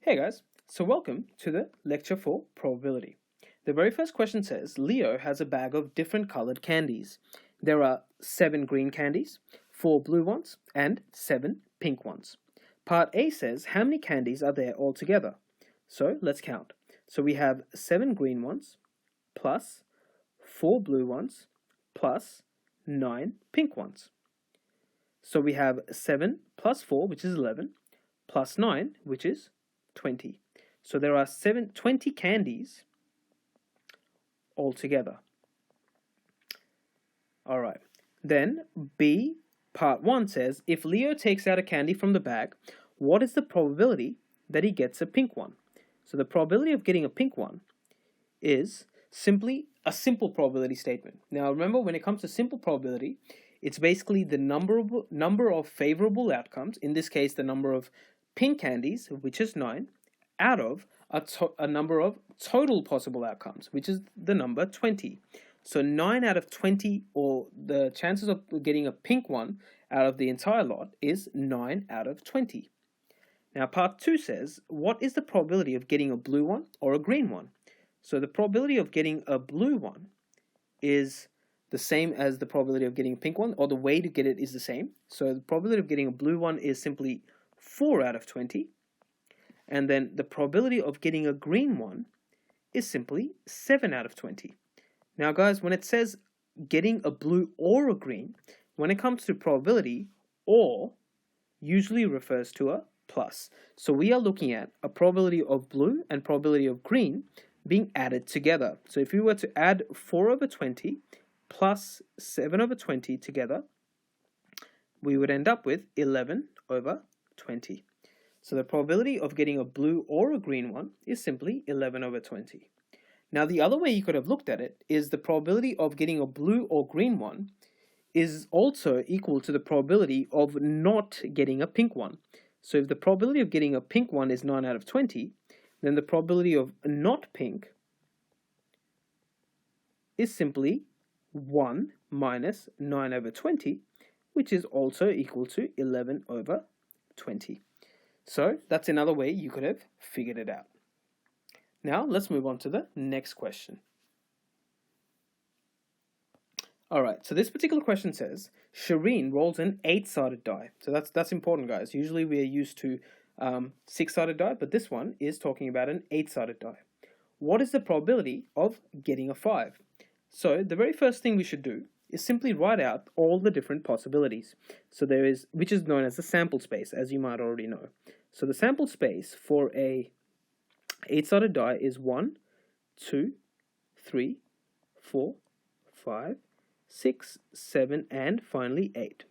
Hey guys, so welcome to the lecture for probability. The very first question says, Leo has a bag of different colored candies. There are 7 green candies, 4 blue ones, and 7 pink ones. Part A says, how many candies are there altogether? So let's count. So we have 7 green ones, plus 4 blue ones, plus 9 pink ones. So we have 7 plus 4, which is 11, plus 9, which is 20. So there are 20 candies altogether. All right. Then B, part 1 says, if Leo takes out a candy from the bag, what is the probability that he gets a pink one? So the probability of getting a pink one is simply a simple probability statement. Now remember, when it comes to simple probability, it's basically the number of favorable outcomes, in this case the number of pink candies, which is 9, out of a number of total possible outcomes, which is the number 20. So 9 out of 20, or the chances of getting a pink one out of the entire lot, is 9 out of 20. Now part 2 says, what is the probability of getting a blue one or a green one? So the probability of getting a blue one is the same as the probability of getting a pink one, or the way to get it is the same. So the probability of getting a blue one is simply 4 out of 20. And then the probability of getting a green one is simply 7 out of 20. Now guys, when it says getting a blue or a green, when it comes to probability, or usually refers to a plus. So we are looking at a probability of blue and probability of green being added together. So if we were to add 4 over 20 plus 7 over 20 together, we would end up with 11 over 20. So the probability of getting a blue or a green one is simply 11 over 20. Now the other way you could have looked at it is the probability of getting a blue or green one is also equal to the probability of not getting a pink one. So if the probability of getting a pink one is 9 out of 20, then the probability of not pink is simply 1 minus 9 over 20, which is also equal to 11 over 20. So that's another way you could have figured it out. Now let's move on to the next question. Alright, so this particular question says, Sherene rolls an 8-sided die. So that's important, guys. Usually we are used to 6-sided die, but this one is talking about an 8-sided die. What is the probability of getting a 5? So the very first thing we should do is simply write out all the different possibilities. So there is, which is known as the sample space, as you might already know. So the sample space for a 8-sided die is 1, 2, 3, 4, 5, 6, 7, and finally 8.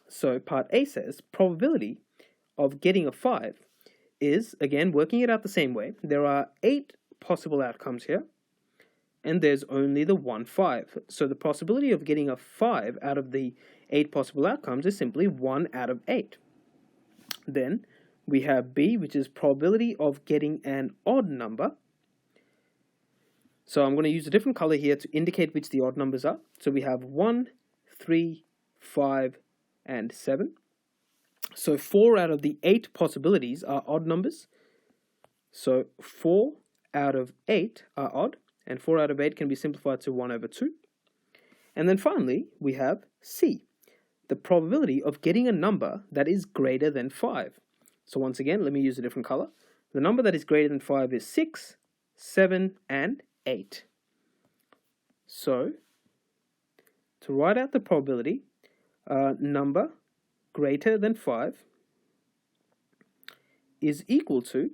So part A says probability of getting a 5 is, again, working it out the same way. There are 8 possible outcomes here, and there's only the one 5. So the possibility of getting a 5 out of the 8 possible outcomes is simply 1 out of 8. Then we have B, which is probability of getting an odd number. So I'm going to use a different color here to indicate which the odd numbers are. So we have 1, 3, 5, and 7. So 4 out of the 8 possibilities are odd numbers. So 4 out of 8 are odd, and 4 out of 8 can be simplified to 1 over 2. And then finally, we have C, the probability of getting a number that is greater than 5. So once again, let me use a different color. The number that is greater than 5 is 6, 7, and 8. So, to write out the probability, number greater than 5 is equal to,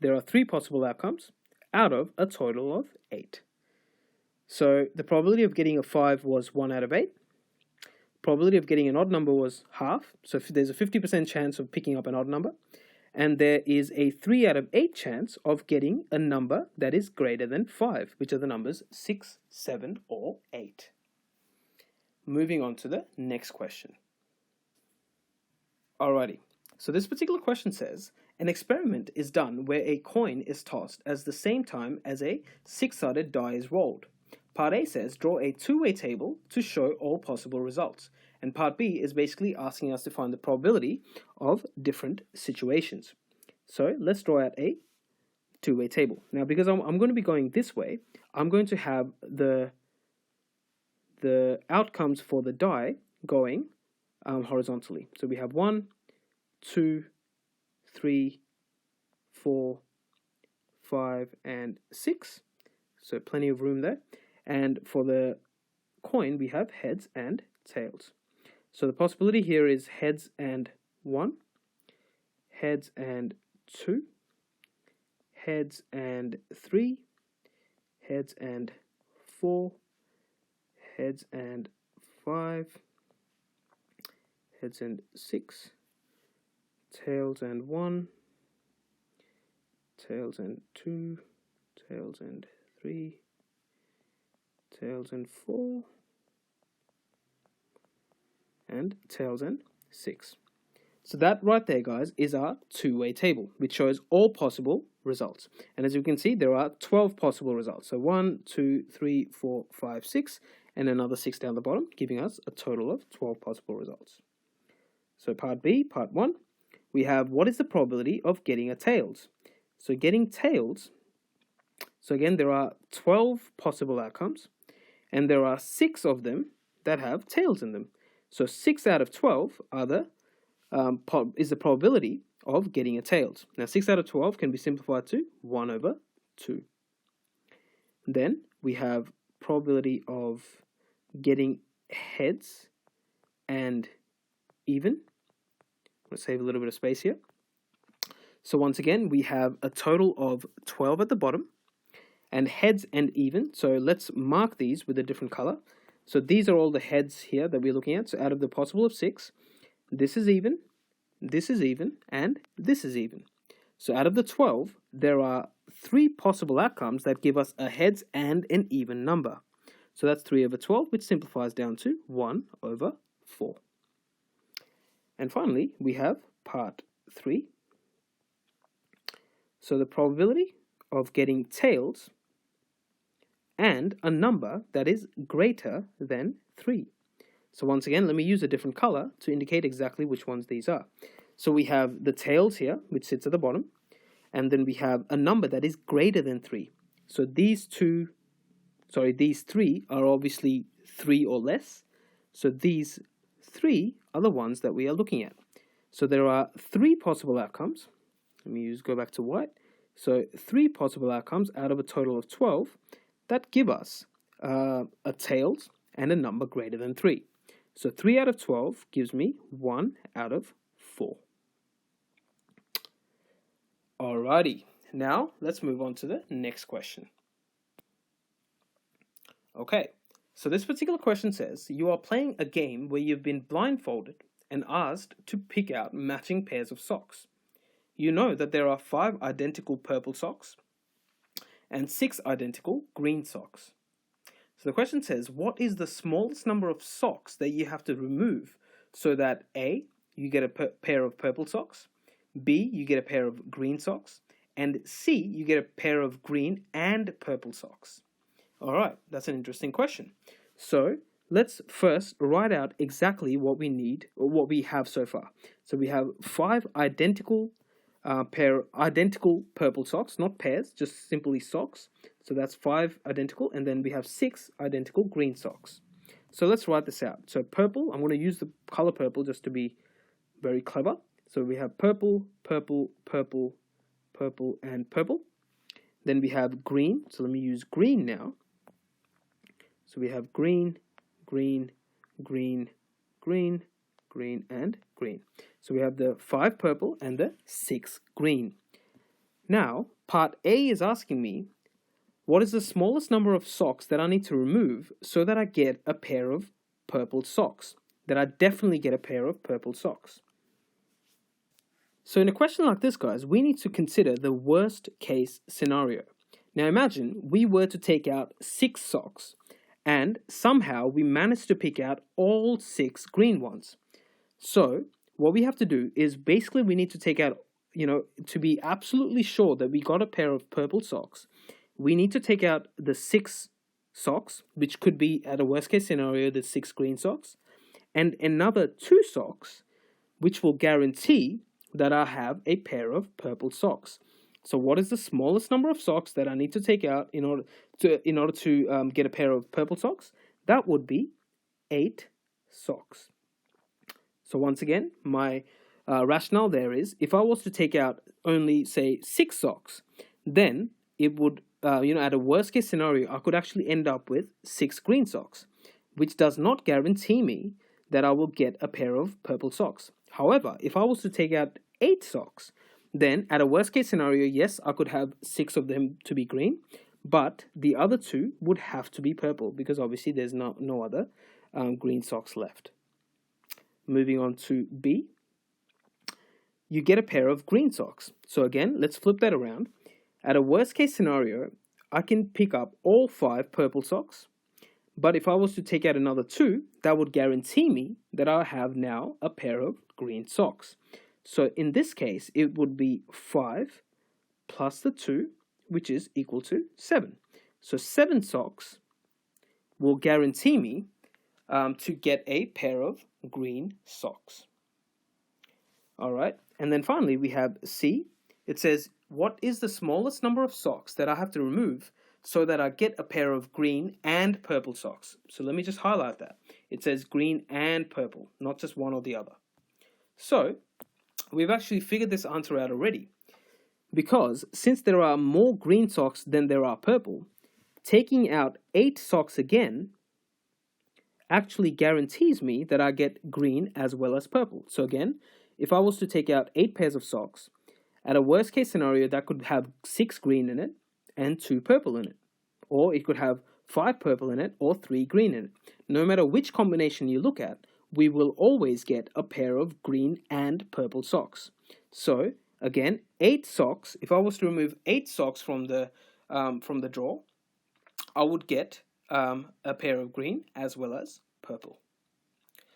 there are 3 possible outcomes out of a total of 8. So the probability of getting a 5 was 1 out of 8. Probability of getting an odd number was half. So there's a 50% chance of picking up an odd number. And there is a 3 out of 8 chance of getting a number that is greater than 5, which are the numbers 6, 7, or 8. Moving on to the next question. Alrighty, so this particular question says, an experiment is done where a coin is tossed at the same time as a 6-sided die is rolled. Part A says, draw a two-way table to show all possible results. And part B is basically asking us to find the probability of different situations. So let's draw out a two-way table. Now, because I'm going to be going this way, I'm going to have the outcomes for the die going horizontally. So we have 1, 2, 3, 4, 5, and 6. So plenty of room there. And for the coin, we have heads and tails. So the possibility here is heads and 1, heads and 2, heads and 3, heads and 4, heads and 5, heads and 6, tails and 1, tails and 2, tails and 3, tails and 4, and tails and 6. So that right there, guys, is our two-way table, which shows all possible results. And as you can see, there are 12 possible results. So 1, 2, 3, 4, 5, 6, and another 6 down the bottom, giving us a total of 12 possible results. So part B, part 1, we have what is the probability of getting a tails? So getting tails, so again, there are 12 possible outcomes, and there are 6 of them that have tails in them. So 6 out of 12 are is the probability of getting a tails. Now 6 out of 12 can be simplified to 1 over 2. Then we have probability of getting heads and even. Let's save a little bit of space here. So once again, we have a total of 12 at the bottom and heads and even. So let's mark these with a different color. So these are all the heads here that we're looking at. So out of the possible of 6, this is even, and this is even. So out of the 12, there are 3 possible outcomes that give us a heads and an even number. So that's 3 over 12, which simplifies down to 1 over 4. And finally, we have part 3. So the probability of getting tails and a number that is greater than 3. So once again, let me use a different color to indicate exactly which ones these are. So we have the tails here, which sits at the bottom, and then we have a number that is greater than 3. So these 3 are obviously 3 or less. So these 3 are the ones that we are looking at. So there are 3 possible outcomes. Let me go back to white. So 3 possible outcomes out of a total of 12 that give us a tails and a number greater than 3. So 3 out of 12 gives me 1 out of 4. Alrighty, now let's move on to the next question. Okay, so this particular question says, you are playing a game where you've been blindfolded and asked to pick out matching pairs of socks. You know that there are 5 identical purple socks and 6 identical green socks. So the question says, what is the smallest number of socks that you have to remove so that A, you get a pair of purple socks, B, you get a pair of green socks, and C, you get a pair of green and purple socks? Alright, that's an interesting question. So let's first write out exactly what we need, or what we have so far. So we have 5 identical identical purple socks, not pairs, just simply socks. So that's 5 identical, and then we have 6 identical green socks. So let's write this out. So purple, I'm going to use the color purple just to be very clever. So we have purple, purple, purple, purple, and purple. Then we have green. So let me use green now. So we have green, green, green, green, green, and green. So we have the 5 purple and the 6 green. Now, part A is asking me, what is the smallest number of socks that I need to remove so that I get a pair of purple socks? That I definitely get a pair of purple socks. So in a question like this, guys, we need to consider the worst case scenario. Now imagine we were to take out 6 socks and somehow we managed to pick out all 6 green ones. So what we have to do is basically we need to take out, to be absolutely sure that we got a pair of purple socks, we need to take out the 6 socks, which could be, at a worst case scenario, the 6 green socks, and another 2 socks, which will guarantee that I have a pair of purple socks. So what is the smallest number of socks that I need to take out in order to get a pair of purple socks? That would be 8 socks. So once again, my rationale there is, if I was to take out only, say, 6 socks, then it would, at a worst case scenario, I could actually end up with 6 green socks, which does not guarantee me that I will get a pair of purple socks. However, if I was to take out 8 socks, then at a worst case scenario, yes, I could have 6 of them to be green, but the other 2 would have to be purple because obviously there's no other green socks left. Moving on to B, you get a pair of green socks. So again, let's flip that around. At a worst case scenario, I can pick up all 5 purple socks, but if I was to take out another 2, that would guarantee me that I have now a pair of green socks. So in this case, it would be 5 plus the 2, which is equal to 7. So 7 socks will guarantee me to get a pair of green socks. All right, and then finally we have C. It says, what is the smallest number of socks that I have to remove so that I get a pair of green and purple socks? So let me just highlight that. It says green and purple, not just one or the other. So we've actually figured this answer out already, because since there are more green socks than there are purple, taking out 8 socks again actually guarantees me that I get green as well as purple. So again, if I was to take out 8 pairs of socks, at a worst case scenario, that could have 6 green in it and 2 purple in it. Or it could have 5 purple in it or 3 green in it. No matter which combination you look at, we will always get a pair of green and purple socks. So again, 8 socks, if I was to remove 8 socks from the drawer, I would get a pair of green as well as purple.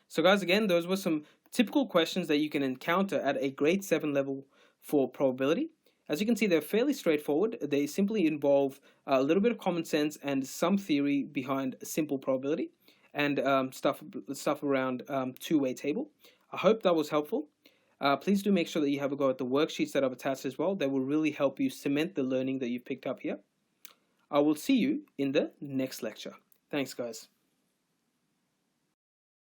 So guys, again, those were some typical questions that you can encounter at a grade 7 level for probability. As you can see, they're fairly straightforward. They simply involve a little bit of common sense and some theory behind simple probability and stuff around two-way table. I hope that was helpful. Please do make sure that you have a go at the worksheets that I've attached as well. They will really help you cement the learning that you've picked up here. I will see you in the next lecture. Thanks, guys.